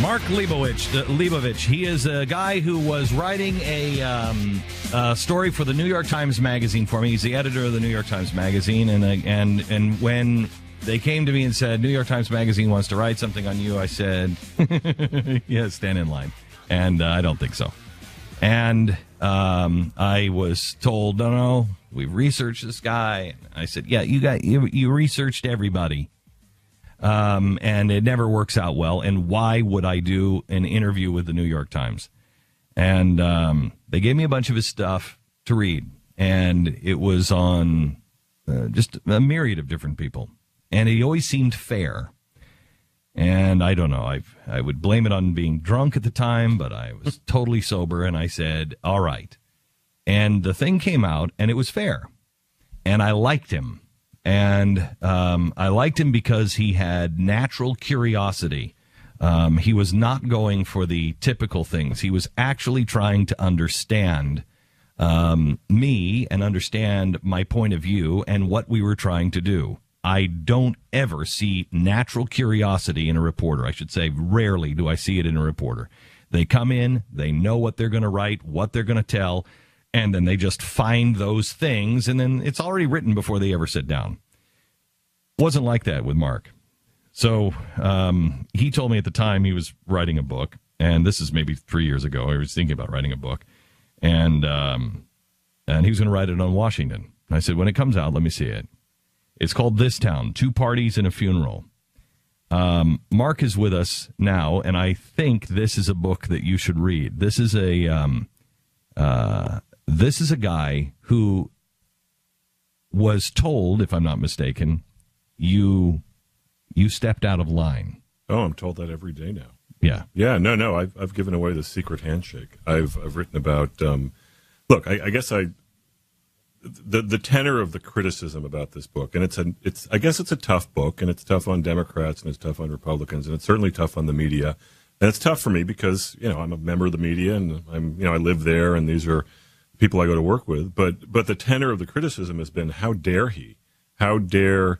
Mark Leibovich. He is a guy who was writing a story for the New York Times Magazine for me. He's the editor of the New York Times Magazine, and when they came to me and said, New York Times Magazine wants to write something on you, I said, yeah, stand in line. And I don't think so. And I was told, no, we've researched this guy. I said, yeah, you researched everybody. And it never works out well. And why would I do an interview with the New York Times? And they gave me a bunch of his stuff to read. And it was on just a myriad of different people. And he always seemed fair. And I don't know, I would blame it on being drunk at the time, but I was totally sober. And I said, all right. And the thing came out, and it was fair. And I liked him. And I liked him because he had natural curiosity. He was not going for the typical things. He was actually trying to understand me and understand my point of view and what we were trying to do. I don't ever see natural curiosity in a reporter. I should say rarely do I see it in a reporter. They come in, they know what they're going to write, what they're going to tell, and then they just find those things, and then it's already written before they ever sit down. Wasn't like that with Mark. So he told me at the time he was writing a book, and this is maybe 3 years ago. I was thinking about writing a book, and he was going to write it on Washington. And I said, when it comes out, let me see it. It's called This Town, Two Parties and a Funeral. Mark is with us now, and I think this is a book that you should read. This is a guy who was told, if I'm not mistaken, you stepped out of line. Oh, I'm told that every day now. Yeah. Yeah, no, I've given away the secret handshake. I've written about, look, I guess the tenor of the criticism about this book, and I guess it's a tough book, and it's tough on Democrats, and it's tough on Republicans, and it's certainly tough on the media, and it's tough for me because I'm a member of the media, and I live there, and these are people I go to work with. But the tenor of the criticism has been, how dare he? How dare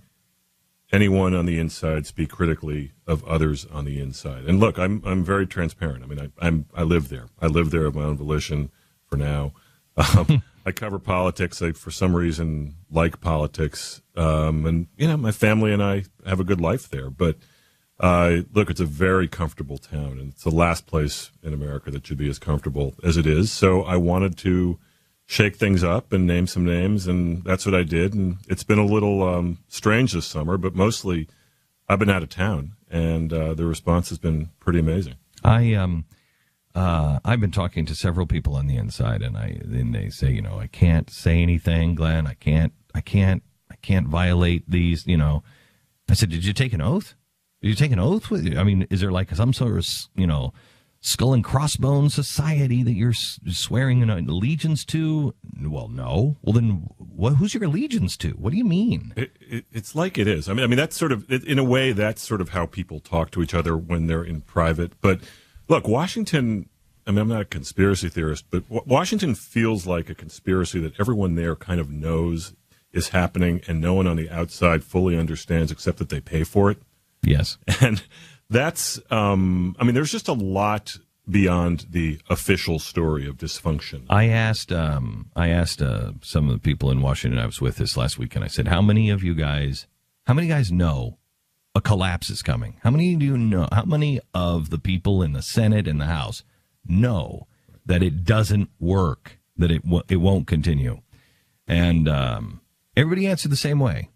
anyone on the inside speak critically of others on the inside? And look, I'm very transparent. I mean, I live there. I live there of my own volition for now. I cover politics. I, for some reason, like politics. And, my family and I have a good life there. But, look, it's a very comfortable town, and it's the last place in America that should be as comfortable as it is. So I wanted to shake things up and name some names, and that's what I did. And it's been a little strange this summer, but mostly I've been out of town, and the response has been pretty amazing. I've been talking to several people on the inside, and they say, I can't say anything, Glenn. I can't violate these. I said, did you take an oath? Did you take an oath with you? I mean, is there like some sort of skull and crossbones society that you're swearing an allegiance to? Well, no. Well, then who's your allegiance to? What do you mean? It's like it is. I mean, that's sort of, in a way, that's sort of how people talk to each other when they're in private. But look, Washington, I'm not a conspiracy theorist, but Washington feels like a conspiracy that everyone there kind of knows is happening, and no one on the outside fully understands except that they pay for it. Yes. And that's, there's just a lot beyond the official story of dysfunction. I asked some of the people in Washington I was with this last week, and I said, how many guys know a collapse is coming? How many do you know? How many of the people in the Senate and the House know that it doesn't work, that it won't continue? And everybody answered the same way.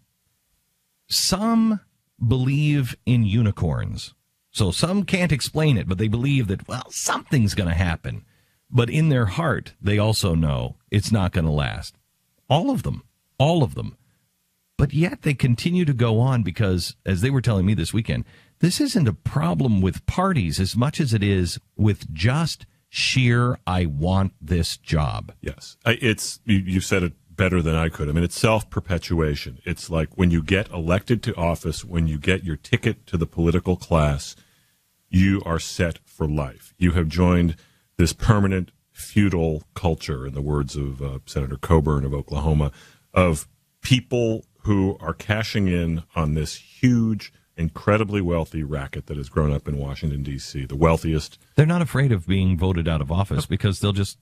Some believe in unicorns. So some can't explain it, but they believe that, something's going to happen. But in their heart, they also know it's not going to last. All of them. But yet they continue to go on because, as they were telling me this weekend, this isn't a problem with parties as much as it is with just sheer, I want this job. Yes. You said it better than I could. I mean, it's self-perpetuation. It's like when you get elected to office, when you get your ticket to the political class, you are set for life. You have joined this permanent feudal culture, in the words of Senator Coburn of Oklahoma, of people who are cashing in on this huge incredibly wealthy racket that has grown up in Washington, D.C., the wealthiest. They're not afraid of being voted out of office because they'll just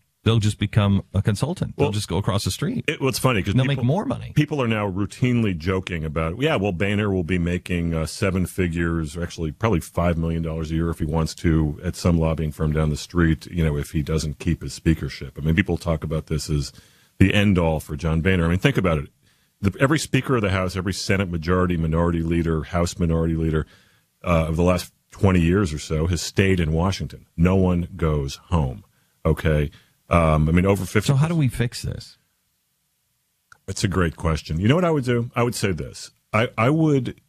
become a consultant. They'll just go across the street. What's funny because they'll make more money. People are now routinely joking about, Boehner will be making 7 figures, or actually probably $5 million a year if he wants to, at some lobbying firm down the street, if he doesn't keep his speakership. I mean, people talk about this as the end all for John Boehner. I mean, think about it. Every Speaker of the House, every Senate minority leader, House minority leader of the last 20 years or so has stayed in Washington. No one goes home. Okay. Over 50. So how do we fix this? It's a great question. You know what I would do? I would say this. I would,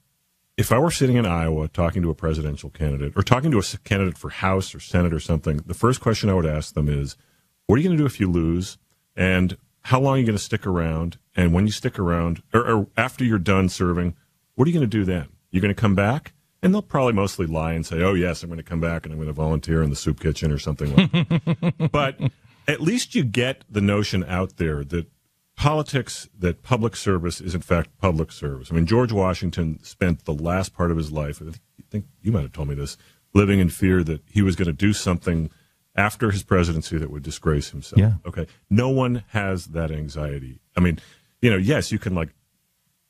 if I were sitting in Iowa talking to a presidential candidate or talking to a candidate for House or Senate or something, the first question I would ask them is, what are you going to do if you lose? And how long are you going to stick around? And when you stick around, or after you're done serving, what are you going to do then? You're going to come back? And they'll probably mostly lie and say, oh, yes, I'm going to come back and I'm going to volunteer in the soup kitchen or something like that. But at least you get the notion out there that politics, that public service is, in fact, public service. I mean, George Washington spent the last part of his life, I think you might have told me this, living in fear that he was going to do something after his presidency that would disgrace himself. Yeah. Okay. No one has that anxiety. I mean, yes, you can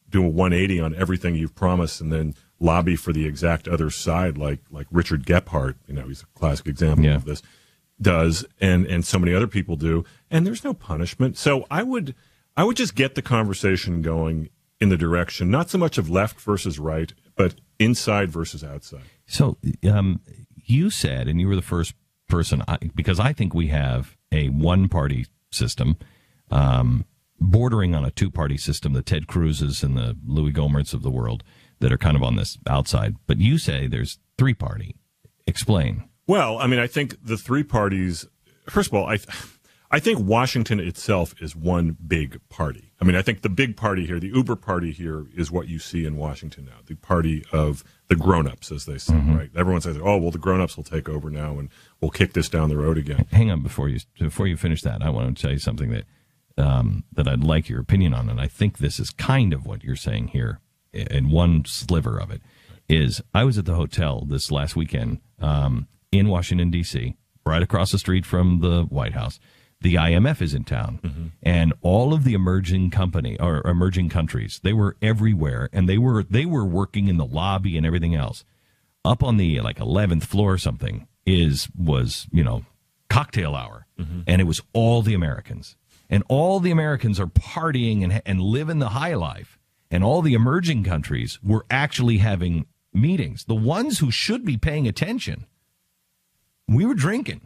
do a 180 on everything you've promised and then lobby for the exact other side, like Richard Gephardt, he's a classic example of this, does, and so many other people do, and there's no punishment. So I would just get the conversation going in the direction, not so much of left versus right, but inside versus outside. So you said, and you were the first person, because I think we have a one-party system, bordering on a two-party system, the Ted Cruzes and the Louis Gohmerts of the world that are kind of on this outside. But you say there's three-party. Explain. Well, I think the three parties, first of all, I think Washington itself is one big party. I think the big party here, the Uber party here, is what you see in Washington now, the party of the grown-ups, as they say, right? Everyone says, oh, well, the grown-ups will take over now and we'll kick this down the road again. Hang on, before you finish that, I want to tell you something that I'd like your opinion on, and I think this is kind of what you're saying here, in one sliver of it, is I was at the hotel this last weekend in Washington, D.C., right across the street from the White House. The IMF is in town, and all of the emerging countries, they were everywhere, and they were working in the lobby and everything else. Up on the 11th floor or something was cocktail hour, and it was all the Americans, and all the Americans are partying and living the high life, and all the emerging countries were actually having meetings. The ones who should be paying attention, we were drinking.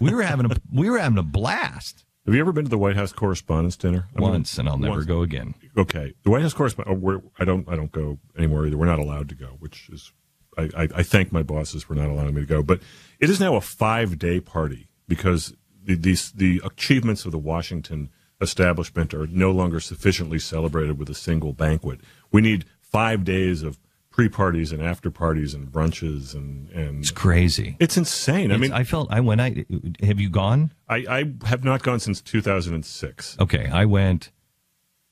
We were having a blast. Have you ever been to the White House Correspondents' Dinner? Once, and I'll never go again. Okay, the White House Correspondents. I don't go anymore either. We're not allowed to go, which is I thank my bosses for not allowing me to go. But it is now a 5-day party because the achievements of the Washington establishment are no longer sufficiently celebrated with a single banquet. We need 5 days of pre-parties and after-parties and brunches and it's crazy. It's insane. Have you gone? I have not gone since 2006. Okay, I went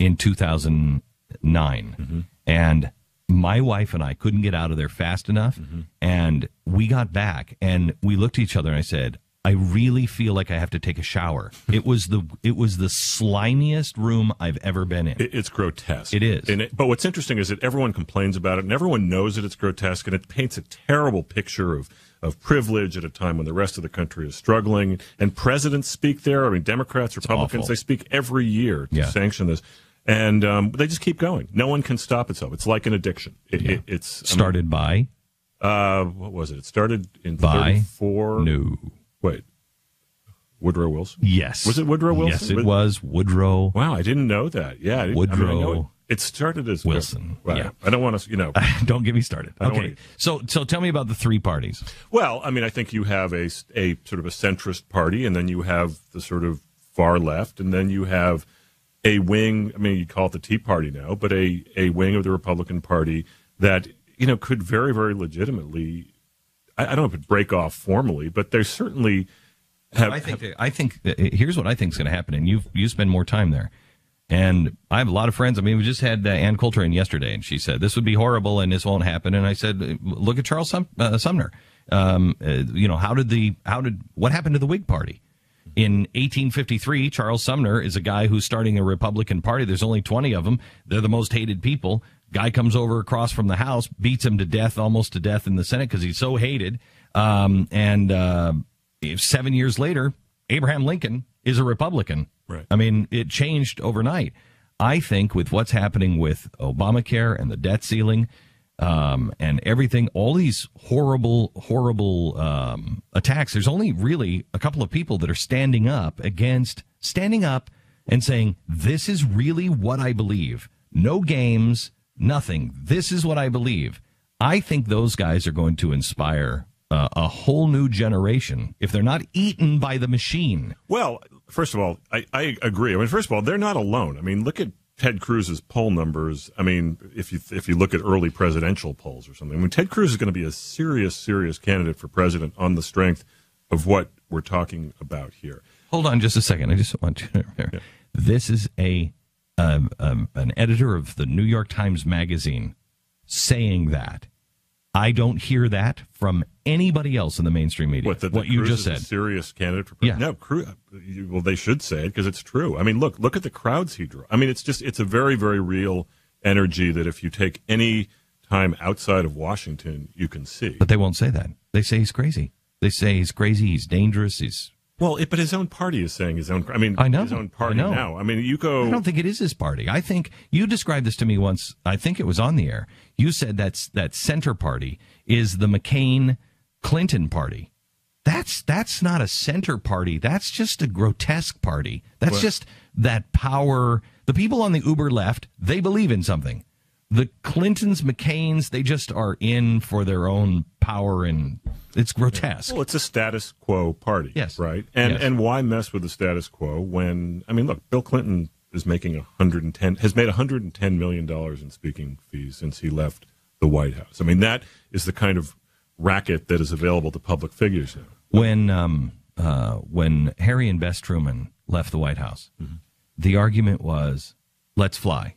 in 2009, and my wife and I couldn't get out of there fast enough, and we got back, and we looked at each other, and I said, I really feel like I have to take a shower. It was the slimiest room I've ever been in. It's grotesque. It is. But what's interesting is that everyone complains about it, and everyone knows that it's grotesque, and it paints a terrible picture of privilege at a time when the rest of the country is struggling. And presidents speak there. Democrats, Republicans, they speak every year to sanction this. And they just keep going. No one can stop itself. It's like an addiction. It's started by? What was it? It started in 34. No. Wait, Woodrow Wilson? Yes. Was it Woodrow Wilson? Yes, it was Woodrow. Wow, I didn't know that. Yeah, Woodrow. It started as Wilson. Wow. Yeah, I don't want to. Don't get me started. Okay, so tell me about the three parties. Well, I think you have a sort of a centrist party, and then you have the sort of far left, and then you have a wing. You call it the Tea Party now, but a wing of the Republican Party that could very, very legitimately. I don't know if it break off formally, but they certainly have. I think here's what I think is going to happen, and you spend more time there. And I have a lot of friends. I mean, we just had Ann Coulter in yesterday, and she said this would be horrible and this won't happen. And I said, look at Charles Sumner. What happened to the Whig Party? In 1853, Charles Sumner is a guy who's starting a Republican Party. There's only 20 of them. They're the most hated people. Guy comes over across from the House, beats him to death, almost to death in the Senate because he's so hated. 7 years later, Abraham Lincoln is a Republican. Right. I mean, it changed overnight. I think with what's happening with Obamacare and the debt ceiling, and everything, all these horrible attacks, there's only really a couple of people that are standing up and saying, this is really what I believe. No games, nothing. This is what I believe. I think those guys are going to inspire a whole new generation if they're not eaten by the machine. Well, first of all, I agree. I mean, first of all, they're not alone. I mean, look at Ted Cruz's poll numbers. I mean, if you look at early presidential polls or something, I mean, Ted Cruz is going to be a serious candidate for president on the strength of what we're talking about here. Hold on just a second. I just want you to remember. Yeah. This is an editor of the New York Times Magazine saying that. I don't hear that from anybody else in the mainstream media. What you Cruz just is said. A serious candidate for president? Yeah. No, Cruz. Well, they should say it because it's true. I mean, look at the crowds he drew. I mean, it's a very, very real energy that if you take any time outside of Washington, you can see. But they won't say that. They say he's crazy. They say he's crazy. He's dangerous. But his own party is saying his own. I mean, I know. His own party now. I mean, you go. I don't think it is his party. I think you described this to me once. I think it was on the air. You said that center party is the McCain-Clinton party. That's not a center party. That's just a grotesque party. That's just that power. The people on the uber left, they believe in something. The Clintons, McCains, they just are in for their own power, and it's grotesque. Well, it's a status quo party, yes, right? And why mess with the status quo when, I mean, look, Bill Clinton is making has made $110 million in speaking fees since he left the White House. I mean, that is the kind of racket that is available to public figures now. When Harry and Bess Truman left the White House, the argument was, let's fly.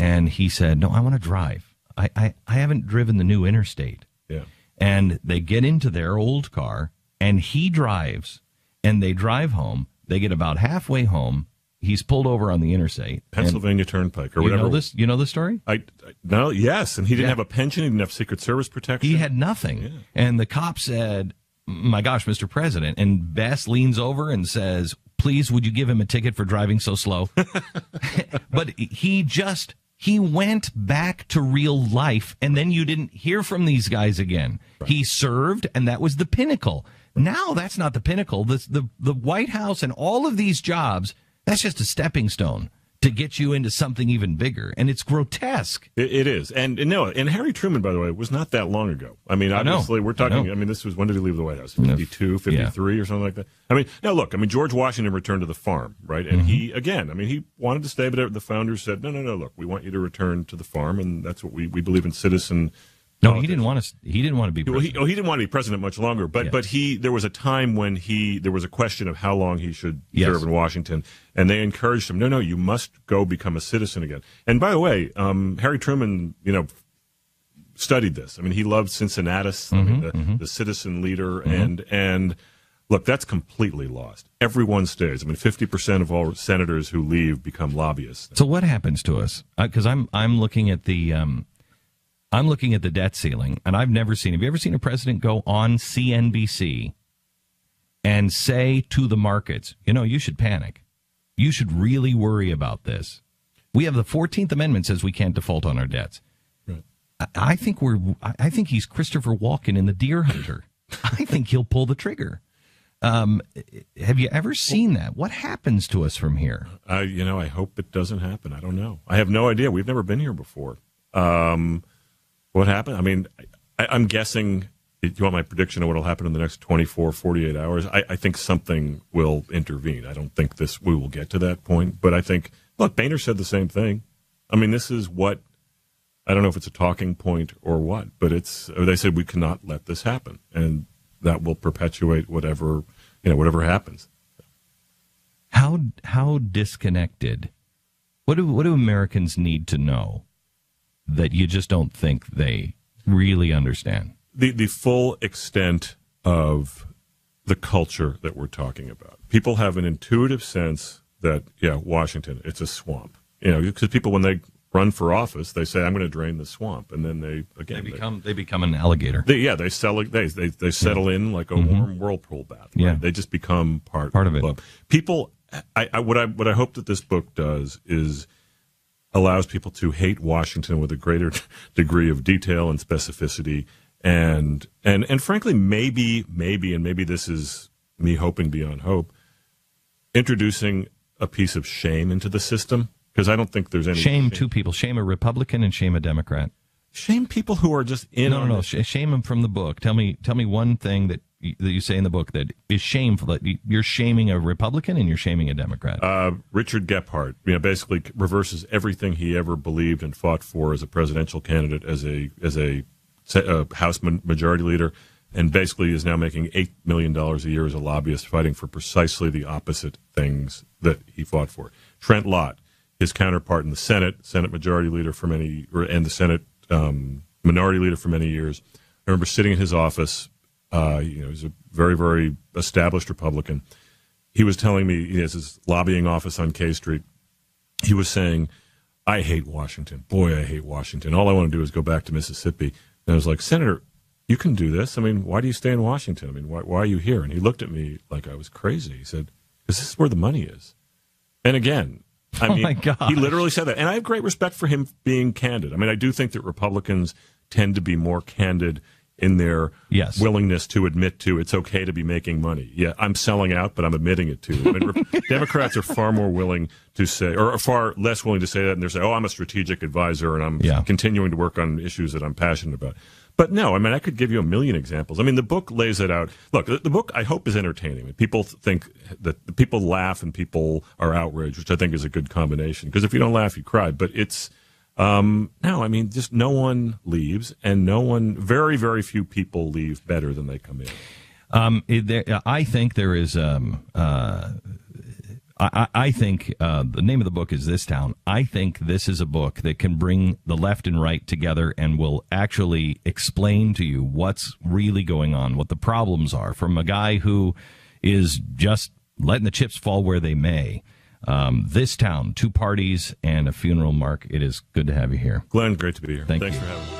And he said, no, I want to drive. I haven't driven the new interstate. Yeah. And they get into their old car, and he drives, and they drive home. They get about halfway home. He's pulled over on the interstate. Pennsylvania Turnpike or whatever. You know the story? No, yes. And he didn't have a pension. He didn't have Secret Service protection. He had nothing. Yeah. And the cop said, my gosh, Mr. President. And Bess leans over and says, please, would you give him a ticket for driving so slow? But he went back to real life, and then you didn't hear from these guys again. Right. He served, and that was the pinnacle. Now that's not the pinnacle. The White House and all of these jobs, that's just a stepping stone to get you into something even bigger, and it's grotesque. It is. And Harry Truman, by the way, was not that long ago. I mean, obviously, we're talking, I mean, this was, when did he leave the White House? 52, 53 or something like that? I mean, now look, I mean, George Washington returned to the farm, right? And he wanted to stay, but the founders said, no, look, we want you to return to the farm, and that's what we believe in citizen. No, he didn't want to be president. He didn't want to be president much longer, but there was a time when there was a question of how long he should serve in Washington, and they encouraged him, no, you must go become a citizen again. And by the way, Harry Truman, studied this. I mean, he loved Cincinnatus, the citizen leader, and look, that's completely lost. Everyone stays. I mean, 50% of all senators who leave become lobbyists. So what happens to us? Because I'm looking at the. I'm looking at the debt ceiling, and I've never seen. Have you ever seen a president go on CNBC and say to the markets, you should panic. You should really worry about this. We have the 14th Amendment says we can't default on our debts. Right. I think he's Christopher Walken in The Deer Hunter. I think he'll pull the trigger. Have you ever seen that? What happens to us from here? I hope it doesn't happen. I don't know. I have no idea. We've never been here before. What happened? I mean, I'm guessing, do you want my prediction of what will happen in the next 24, 48 hours? I think something will intervene. I don't think we will get to that point. But I think, look, Boehner said the same thing. I mean, this is what, I don't know if it's a talking point or what, but they said we cannot let this happen. And that will perpetuate whatever happens. How disconnected What do Americans need to know that you just don't think they really understand? The full extent of the culture that we're talking about. People have an intuitive sense that, Washington, it's a swamp. Because people, when they run for office, they say, I'm going to drain the swamp. And then they become an alligator. They settle in like a warm whirlpool bath. Right? Yeah. They just become part of it. Club. People, what I hope that this book does is allows people to hate Washington with a greater degree of detail and specificity. And frankly, maybe this is me hoping beyond hope, introducing a piece of shame into the system. Because I don't think there's any shame two people. Shame a Republican and shame a Democrat. Shame people who are just in. No. Shame them from the book. Tell me one thing that you say in the book that is shameful. That you're shaming a Republican and you're shaming a Democrat. Richard Gephardt, basically reverses everything he ever believed and fought for as a presidential candidate, as a House Majority Leader, and basically is now making $8 million a year as a lobbyist, fighting for precisely the opposite things that he fought for. Trent Lott, his counterpart in the Senate Majority Leader and the Senate Minority Leader for many years. I remember sitting in his office. He's a very, very established Republican. He was telling me, he has his lobbying office on K Street. He was saying, I hate Washington. Boy, I hate Washington. All I want to do is go back to Mississippi. And I was like, Senator, you can do this. Why do you stay in Washington? Why are you here? And he looked at me like I was crazy. He said, because this is where the money is. And again, my God. He literally said that. And I have great respect for him being candid. I do think that Republicans tend to be more candid in their willingness to admit to it's okay to be making money. Yeah, I'm selling out, but I'm admitting it too. Democrats are far more willing to say, or far less willing to say that, and they say, I'm a strategic advisor, and I'm continuing to work on issues that I'm passionate about. But no, I could give you a million examples. The book lays it out. Look, the book, I hope, is entertaining. People think that people laugh and people are outraged, which I think is a good combination. Because if you don't laugh, you cry. But it's, just no one leaves, and very, very few people leave better than they come in. I think there is, I think the name of the book is This Town. I think this is a book that can bring the left and right together and will actually explain to you what's really going on, what the problems are, from a guy who is just letting the chips fall where they may. This Town, 2 parties and a funeral. Mark, it is good to have you here. Glenn, great to be here. Thanks for having me.